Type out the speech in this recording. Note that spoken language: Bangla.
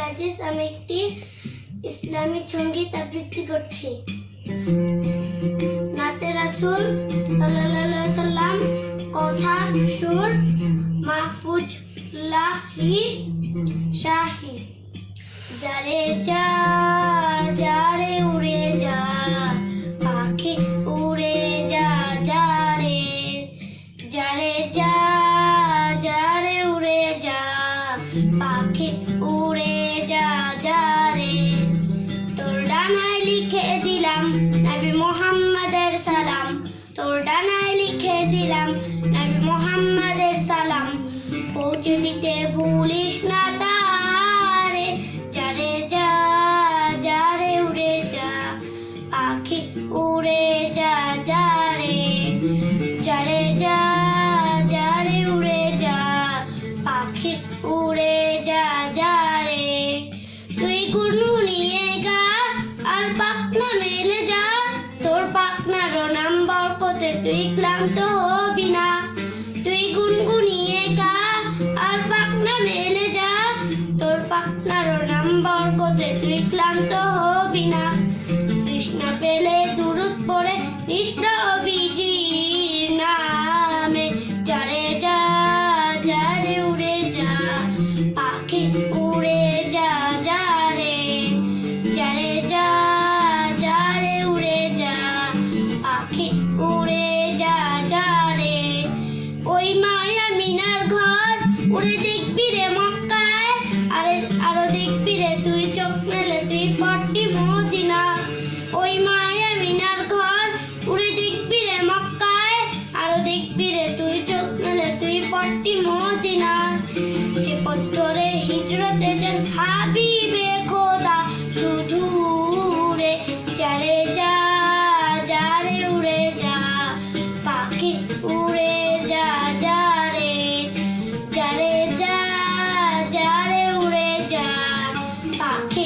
আজিজ, আমি একটি ইসলামিক সঙ্গীত আবৃত্তি করছি। নাতে রাসূল সাল্লাল্লাহু আলাইহি সাল্লাম, কথা সুর মাহফুজ লাহি শাহি। যারে যা যারে উড়ে যা, পাখি উড়ে যা যারে, যারে যা যারে উড়ে যা, পাখি উড়ে যা যারে। তোর ডানায় লিখে দিলাম নবী মুহাম্মাদের সালাম, তোর ডানায় লিখে দিলাম নবী মুহাম্মাদের সালাম। পৌঁছে দিতে ভুলিস না তারে, যারে যা যারে উড়ে যা, পাখি উড়ে যা যারে, যারে যা যারে উড়ে যা, পাখি উড়ে যা যারে। তুই গুনগুনিয়ে গা আর পাখনা মেলে যা, তোর পাখনার নাম বরকতে তুই ক্লান্ত হবি না। তুই গুনগুনিয়ে গা আর পাখনা মেলে যা, তোর পাখনার নাম বরকতে তুই ক্লান্ত হবি না। তৃষ্ণা পেলে দুরূদ পড়ে নবীজির নামে, যারে যা যারে উড়ে যা, পাখি উড়ে যা যারে, যারে যা যারে উড়ে যা, পাখি উড়ে যা যারে। ওই মায়া মিনার ঘর উড়ে দেখবি রে মক্কায়, আরো দেখবি রে তুই চোখ মেলে তুই পট্টি মদিনা। ওই মায়া মিনার ঘর উড়ে দেখবি রে মক্কায়, আরো দেখবি রে তুই চোখ মেলে তুই পট্টি মদিনা। যে পথরে হিজরতে যান হাবিবে খোদা শুধু রে, যারে যা যারে উড়ে যা, পাখি উড়ে যা যারে, যারে যা যারে উড়ে যা, পাখি